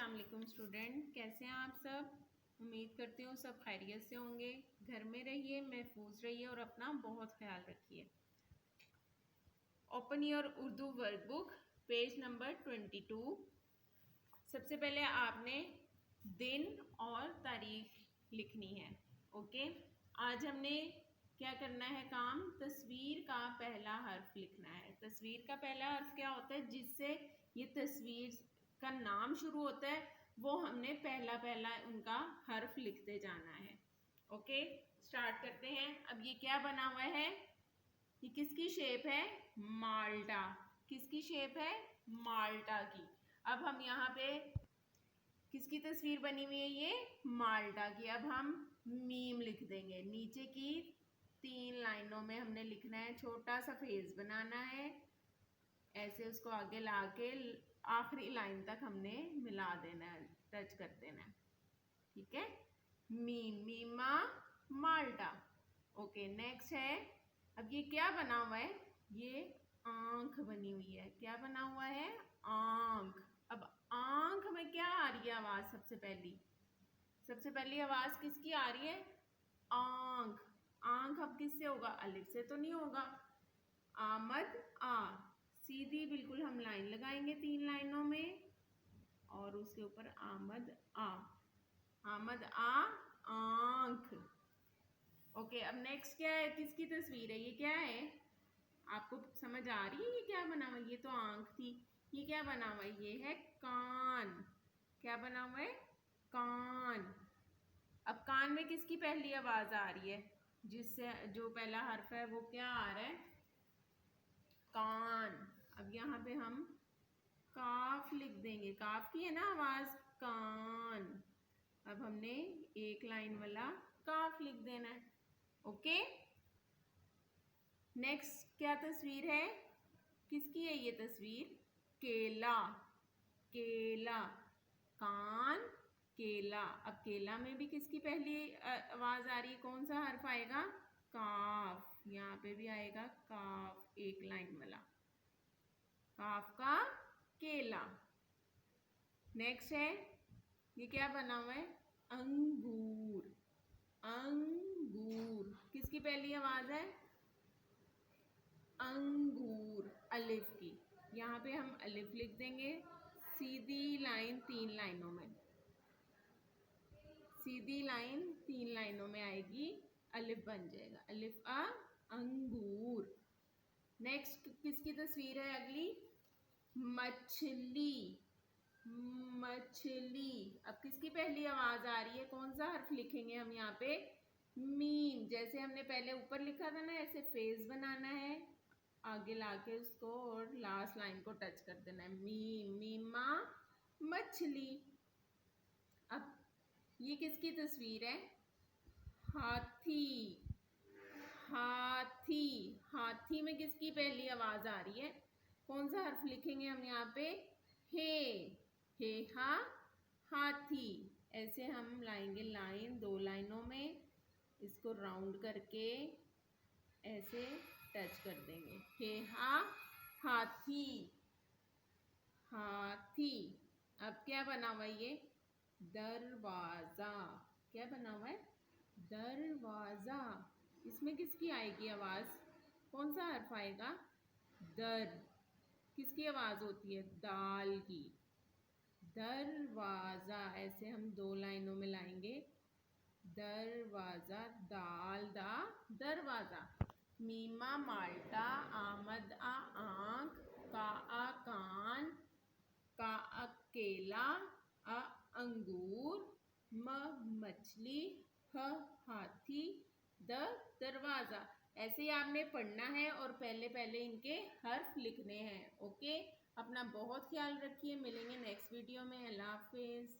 अस्सलाम वालेकुम स्टूडेंट, कैसे हैं आप सब। उम्मीद करती हूँ सब खैरियत से होंगे। घर में रहिए, महफूज रहिए और अपना बहुत ख्याल रखिए। Open your Urdu workbook, page number 22। सबसे पहले आपने दिन और तारीख लिखनी है। ओके, आज हमने क्या करना है काम, तस्वीर का पहला हर्फ लिखना है। तस्वीर का पहला हर्फ क्या होता है, जिससे ये तस्वीर का नाम शुरू होता है, वो हमने पहला पहला उनका हर्फ लिखते जाना है। ओके, स्टार्ट करते हैं। अब ये क्या बना हुआ है, ये किसकी शेप है, माल्टा। किसकी शेप है, माल्टा की। अब हम यहाँ पे किसकी तस्वीर बनी हुई है, ये माल्टा की। अब हम मीम लिख देंगे। नीचे की 3 लाइनों में हमने लिखना है, छोटा सा फेस बनाना है, ऐसे उसको आगे लाके आखिरी लाइन तक हमने मिला देना है, टच कर देना है। ठीक है, मीम, मीमा, माल्टा। ओके, नेक्स्ट है, अब ये क्या बना हुआ है, ये आंख बनी हुई है। क्या बना हुआ है, आंख। अब आंख में क्या आ रही है आवाज, सबसे पहली आवाज किसकी आ रही है, आंख। आंख अब किससे होगा, अलिफ से तो नहीं होगा। आमद आ, सीधी बिल्कुल हम लाइन लगाएंगे 3 लाइनों में और उसके ऊपर आमद आ, आमद आ, आंख। ओके, अब नेक्स्ट क्या है, किसकी तस्वीर है, ये क्या है, आपको समझ आ रही है ये क्या बना हुआ है। ये तो आंख थी, ये क्या बना हुआ है, ये है कान। क्या बना हुआ है, कान। अब कान में किसकी पहली आवाज आ रही है, जिससे जो पहला हर्फ है वो क्या आ रहा है, कान। अब यहाँ पे हम काफ लिख देंगे, काफ की है ना आवाज, कान। अब हमने एक लाइन वाला काफ लिख देना है। ओके, नेक्स्ट क्या तस्वीर है, किसकी है ये तस्वीर, केला। केला, कान, केला। अब केला में भी किसकी पहली आवाज आ रही है, कौन सा हर्फ आएगा, काफ। यहाँ पे भी आएगा काफ, एक लाइन वाला, काफ का केला। नेक्स्ट है, ये क्या बना हुआ है, अंगूर। अंगूर, किसकी पहली आवाज है, अंगूर, अलिफ की। यहाँ पे हम अलिफ लिख देंगे, सीधी लाइन 3 लाइनों में, सीधी लाइन 3 लाइनों में आएगी, अलिफ बन जाएगा, अलिफ आ, अंगूर। नेक्स्ट किसकी तस्वीर है अगली, मछली। मछली, अब किसकी पहली आवाज आ रही है, कौन सा हर्फ लिखेंगे हम यहाँ पे, मीम। जैसे हमने पहले ऊपर लिखा था ना, ऐसे फेस बनाना है, आगे लाके उसको और लास्ट लाइन को टच कर देना है, मीम, मीमा, मछली। अब ये किसकी तस्वीर है, हाथी। हाथी, हाथी में किसकी पहली आवाज आ रही है, कौन सा हर्फ लिखेंगे हम यहाँ पे, हे हा, हाथी। ऐसे हम लाएंगे लाइन 2 लाइनों में, इसको राउंड करके ऐसे टच कर देंगे, हे हा, हाथी, हाथी। अब क्या बना हुआ है ये, दरवाजा। क्या बना हुआ है, दरवाजा। इसमें किसकी आएगी आवाज, कौन सा हर्फ आएगा, दर। किसकी आवाज होती है, दाल की, दरवाजा। ऐसे हम 2 लाइनों में लाएंगे, दरवाजा, दाल दा, दरवाजा। मीमा, माल्टा, आमद आ, आंख, का आ, कान, का आ, केला, आ, अंगूर, म, मछली, ह, हाथी, द, दरवाजा। ऐसे ही आपने पढ़ना है और पहले पहले इनके हर्फ लिखने हैं। ओके, अपना बहुत ख्याल रखिए, मिलेंगे नेक्स्ट वीडियो में। अल्लाह हाफिज।